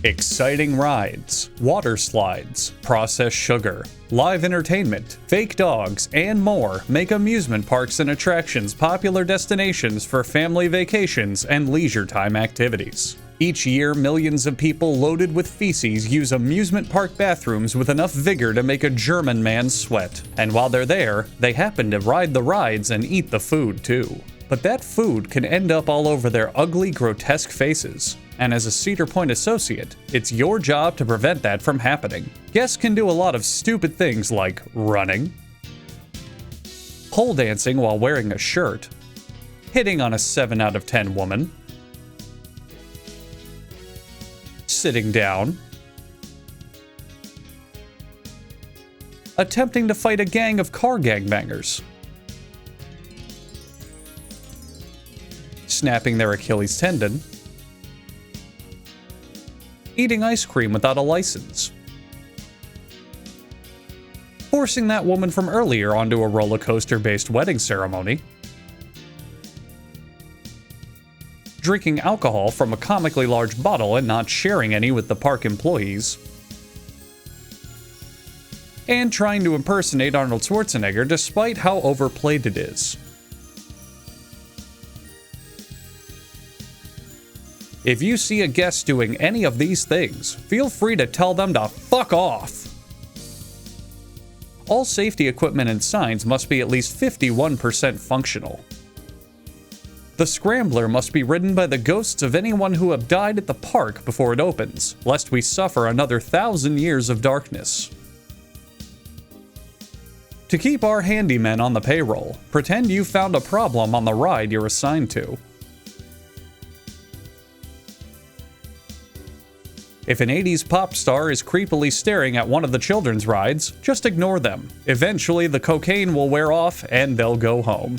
Exciting rides, water slides, processed sugar, live entertainment, fake dogs, and more make amusement parks and attractions popular destinations for family vacations and leisure time activities. Each year, millions of people loaded with feces use amusement park bathrooms with enough vigor to make a German man sweat. And while they're there, they happen to ride the rides and eat the food too. But that food can end up all over their ugly, grotesque faces. And as a Cedar Point associate, it's your job to prevent that from happening. Guests can do a lot of stupid things like running, pole dancing while wearing a shirt, hitting on a 7 out of 10 woman, sitting down, attempting to fight a gang of car gangbangers, snapping their Achilles tendon, eating ice cream without a license, forcing that woman from earlier onto a roller coaster-based wedding ceremony, drinking alcohol from a comically large bottle and not sharing any with the park employees, and trying to impersonate Arnold Schwarzenegger despite how overplayed it is. If you see a guest doing any of these things, feel free to tell them to fuck off. All safety equipment and signs must be at least 51% functional. The Scrambler must be ridden by the ghosts of anyone who have died at the park before it opens, lest we suffer another 1,000 years of darkness. To keep our handymen on the payroll, pretend you found a problem on the ride you're assigned to. If an 80s pop star is creepily staring at one of the children's rides, just ignore them. Eventually, the cocaine will wear off and they'll go home.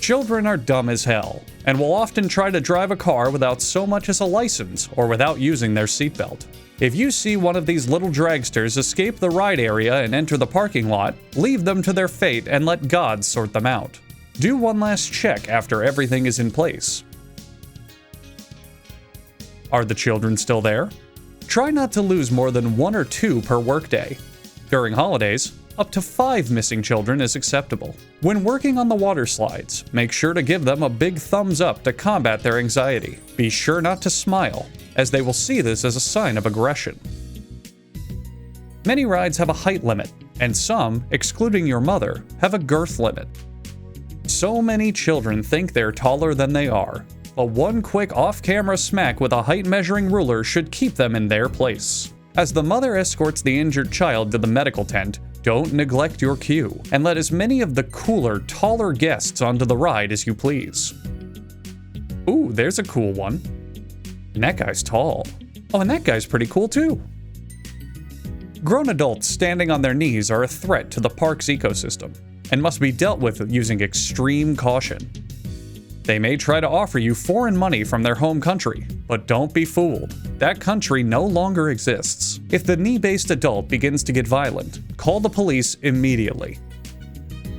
Children are dumb as hell, and will often try to drive a car without so much as a license or without using their seatbelt. If you see one of these little dragsters escape the ride area and enter the parking lot, leave them to their fate and let God sort them out. Do one last check after everything is in place. Are the children still there? Try not to lose more than 1 or 2 per workday. During holidays, up to 5 missing children is acceptable. When working on the water slides, make sure to give them a big thumbs up to combat their anxiety. Be sure not to smile, as they will see this as a sign of aggression. Many rides have a height limit, and some, excluding your mother, have a girth limit. So many children think they're taller than they are. But one quick off-camera smack with a height-measuring ruler should keep them in their place. As the mother escorts the injured child to the medical tent, don't neglect your cue, and let as many of the cooler, taller guests onto the ride as you please. Ooh, there's a cool one. And that guy's tall. Oh, and that guy's pretty cool too. Grown adults standing on their knees are a threat to the park's ecosystem, and must be dealt with using extreme caution. They may try to offer you foreign money from their home country, but don't be fooled. That country no longer exists. If the knee-based adult begins to get violent, call the police immediately.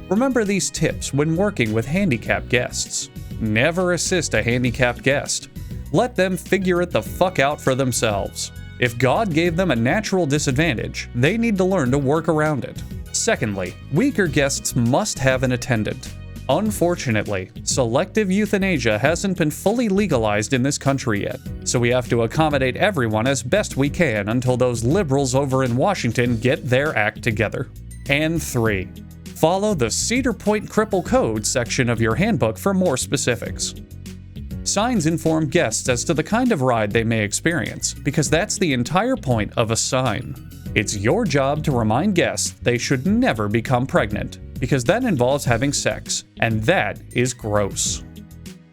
Remember these tips when working with handicapped guests. Never assist a handicapped guest. Let them figure it the fuck out for themselves. If God gave them a natural disadvantage, they need to learn to work around it. Secondly, weaker guests must have an attendant. Unfortunately, selective euthanasia hasn't been fully legalized in this country yet, so we have to accommodate everyone as best we can until those liberals over in Washington get their act together. And 3. Follow the Cedar Point Cripple Code section of your handbook for more specifics. Signs inform guests as to the kind of ride they may experience, because that's the entire point of a sign. It's your job to remind guests they should never become pregnant, because that involves having sex, and that is gross.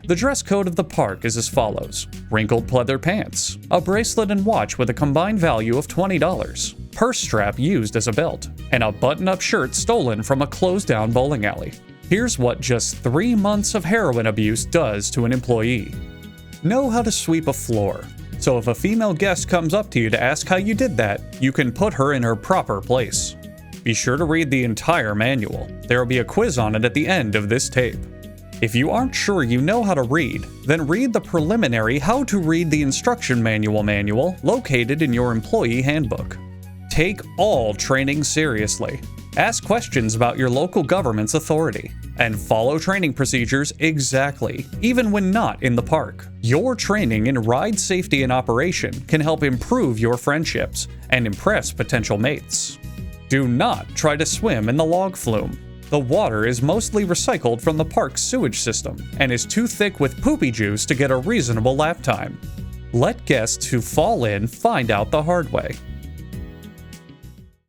The dress code of the park is as follows: wrinkled pleather pants, a bracelet and watch with a combined value of $20, purse strap used as a belt, and a button-up shirt stolen from a closed-down bowling alley. Here's what just 3 months of heroin abuse does to an employee. Know how to sweep a floor, so if a female guest comes up to you to ask how you did that, you can put her in her proper place. Be sure to read the entire manual. There will be a quiz on it at the end of this tape. If you aren't sure you know how to read, then read the preliminary How to Read the Instruction Manual located in your employee handbook. Take all training seriously. Ask questions about your local government's authority, and follow training procedures exactly, even when not in the park. Your training in ride safety and operation can help improve your friendships and impress potential mates. Do not try to swim in the log flume. The water is mostly recycled from the park's sewage system and is too thick with poopy juice to get a reasonable lap time. Let guests who fall in find out the hard way.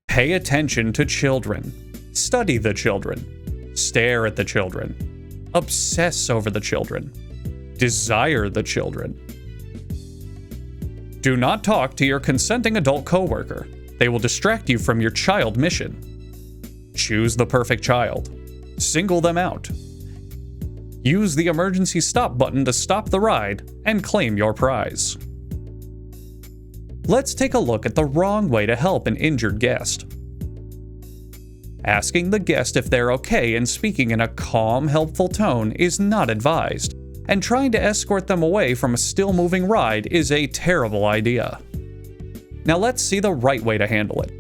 Pay attention to children. Study the children. Stare at the children. Obsess over the children. Desire the children. Do not talk to your consenting adult coworker. They will distract you from your child mission. Choose the perfect child. Single them out. Use the emergency stop button to stop the ride and claim your prize. Let's take a look at the wrong way to help an injured guest. Asking the guest if they're okay and speaking in a calm, helpful tone is not advised, and trying to escort them away from a still-moving ride is a terrible idea. Now let's see the right way to handle it.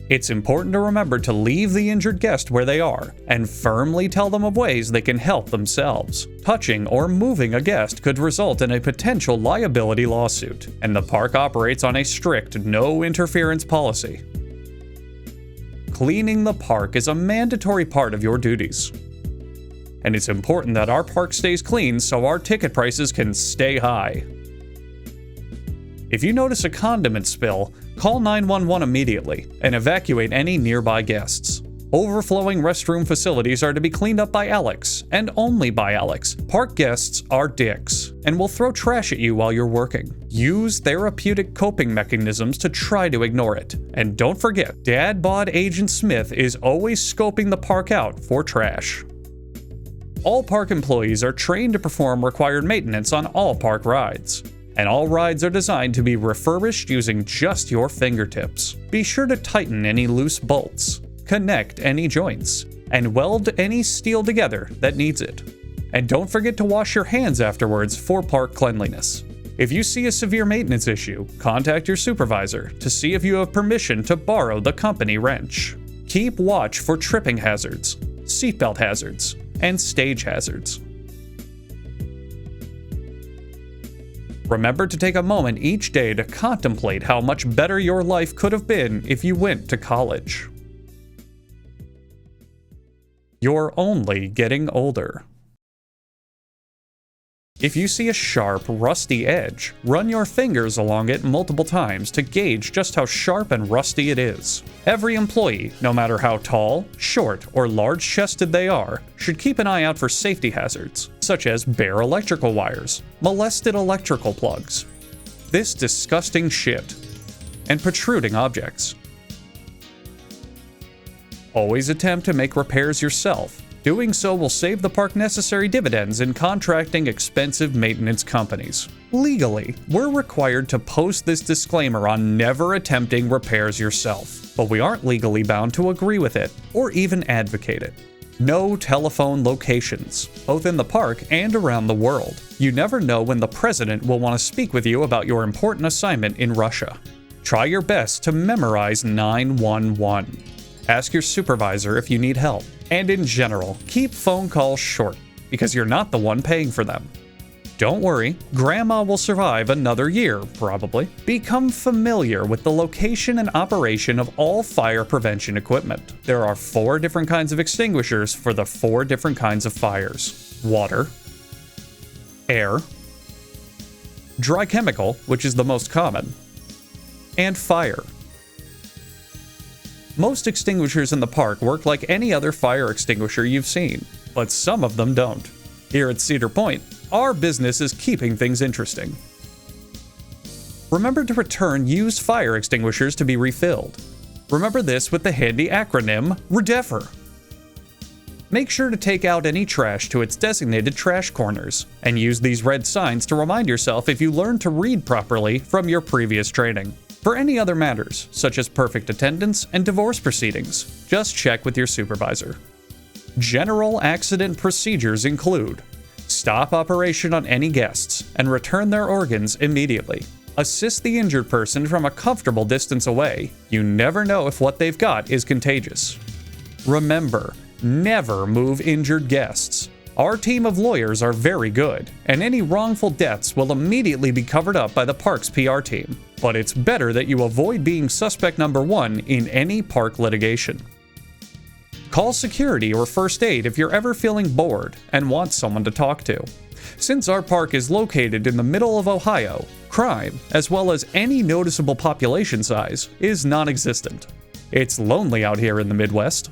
It's important to remember to leave the injured guest where they are and firmly tell them of ways they can help themselves. Touching or moving a guest could result in a potential liability lawsuit, and the park operates on a strict no interference policy. Cleaning the park is a mandatory part of your duties. And it's important that our park stays clean so our ticket prices can stay high. If you notice a condiment spill, call 911 immediately and evacuate any nearby guests. Overflowing restroom facilities are to be cleaned up by Alex, and only by Alex. Park guests are dicks and will throw trash at you while you're working. Use therapeutic coping mechanisms to try to ignore it. And don't forget, Dad Bod Agent Smith is always scoping the park out for trash. All park employees are trained to perform required maintenance on all park rides. And all rides are designed to be refurbished using just your fingertips. Be sure to tighten any loose bolts, connect any joints, and weld any steel together that needs it. And don't forget to wash your hands afterwards for park cleanliness. If you see a severe maintenance issue, contact your supervisor to see if you have permission to borrow the company wrench. Keep watch for tripping hazards, seatbelt hazards, and stage hazards. Remember to take a moment each day to contemplate how much better your life could have been if you went to college. You're only getting older. If you see a sharp, rusty edge, run your fingers along it multiple times to gauge just how sharp and rusty it is. Every employee, no matter how tall, short, or large-chested they are, should keep an eye out for safety hazards, such as bare electrical wires, molested electrical plugs, this disgusting shit, and protruding objects. Always attempt to make repairs yourself. Doing so will save the park necessary dividends in contracting expensive maintenance companies. Legally, we're required to post this disclaimer on never attempting repairs yourself, but we aren't legally bound to agree with it or even advocate it. No telephone locations, both in the park and around the world. You never know when the president will want to speak with you about your important assignment in Russia. Try your best to memorize 911. Ask your supervisor if you need help. And in general, keep phone calls short, because you're not the one paying for them. Don't worry, Grandma will survive another year, probably. Become familiar with the location and operation of all fire prevention equipment. There are 4 different kinds of extinguishers for the 4 different kinds of fires. Water, air, dry chemical, which is the most common, and fire. Most extinguishers in the park work like any other fire extinguisher you've seen, but some of them don't. Here at Cedar Point, our business is keeping things interesting. Remember to return used fire extinguishers to be refilled. Remember this with the handy acronym REDEFR. Make sure to take out any trash to its designated trash corners, and use these red signs to remind yourself if you learned to read properly from your previous training. For any other matters, such as perfect attendance and divorce proceedings, just check with your supervisor. General accident procedures include: stop operation on any guests and return their organs immediately. Assist the injured person from a comfortable distance away. You never know if what they've got is contagious. Remember, never move injured guests. Our team of lawyers are very good, and any wrongful deaths will immediately be covered up by the park's PR team. But it's better that you avoid being suspect number one in any park litigation. Call security or first aid if you're ever feeling bored and want someone to talk to. Since our park is located in the middle of Ohio, crime, as well as any noticeable population size, is non-existent. It's lonely out here in the Midwest.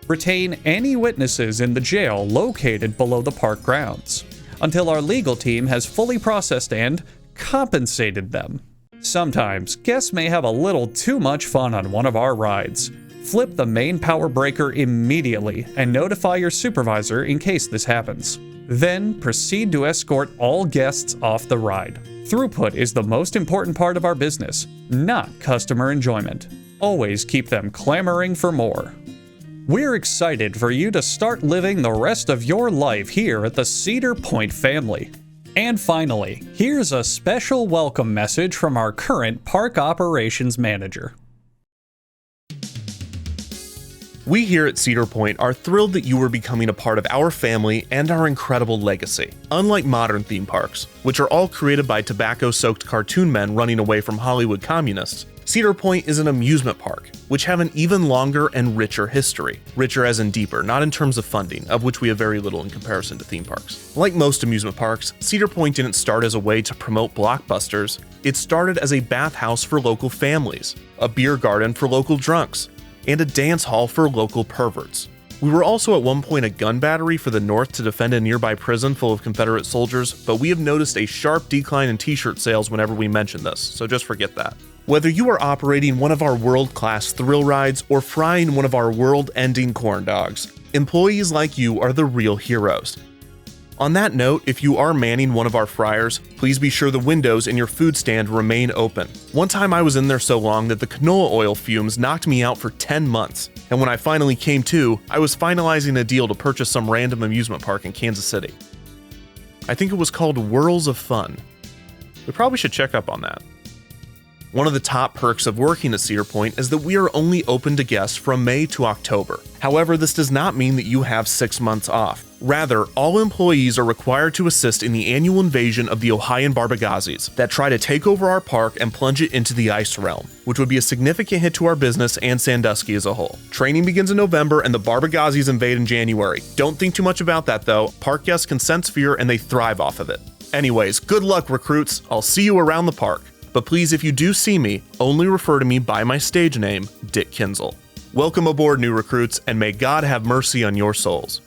Retain any witnesses in the jail located below the park grounds until our legal team has fully processed and compensated them. Sometimes, guests may have a little too much fun on one of our rides. Flip the main power breaker immediately and notify your supervisor in case this happens. Then proceed to escort all guests off the ride. Throughput is the most important part of our business, not customer enjoyment. Always keep them clamoring for more. We're excited for you to start living the rest of your life here at the Cedar Point family. And finally, here's a special welcome message from our current park operations manager. We here at Cedar Point are thrilled that you are becoming a part of our family and our incredible legacy. Unlike modern theme parks, which are all created by tobacco-soaked cartoon men running away from Hollywood communists, Cedar Point is an amusement park, which have an even longer and richer history. Richer as in deeper, not in terms of funding, of which we have very little in comparison to theme parks. Like most amusement parks, Cedar Point didn't start as a way to promote blockbusters. It started as a bathhouse for local families, a beer garden for local drunks, and a dance hall for local perverts. We were also at one point a gun battery for the North to defend a nearby prison full of Confederate soldiers, but we have noticed a sharp decline in t-shirt sales whenever we mention this, so just forget that. Whether you are operating one of our world-class thrill rides or frying one of our world-ending corn dogs, employees like you are the real heroes. On that note, if you are manning one of our fryers, please be sure the windows in your food stand remain open. One time I was in there so long that the canola oil fumes knocked me out for 10 months, and when I finally came to, I was finalizing a deal to purchase some random amusement park in Kansas City. I think it was called Whirls of Fun. We probably should check up on that. One of the top perks of working at Cedar Point is that we are only open to guests from May to October. However, this does not mean that you have 6 months off. Rather, all employees are required to assist in the annual invasion of the Ohioan Barbagazis that try to take over our park and plunge it into the ice realm, which would be a significant hit to our business and Sandusky as a whole. Training begins in November and the Barbagazis invade in January. Don't think too much about that though. Park guests can sense fear and they thrive off of it. Anyways, good luck recruits. I'll see you around the park. But please, if you do see me, only refer to me by my stage name, Dick Kinzel. Welcome aboard, new recruits, and may God have mercy on your souls.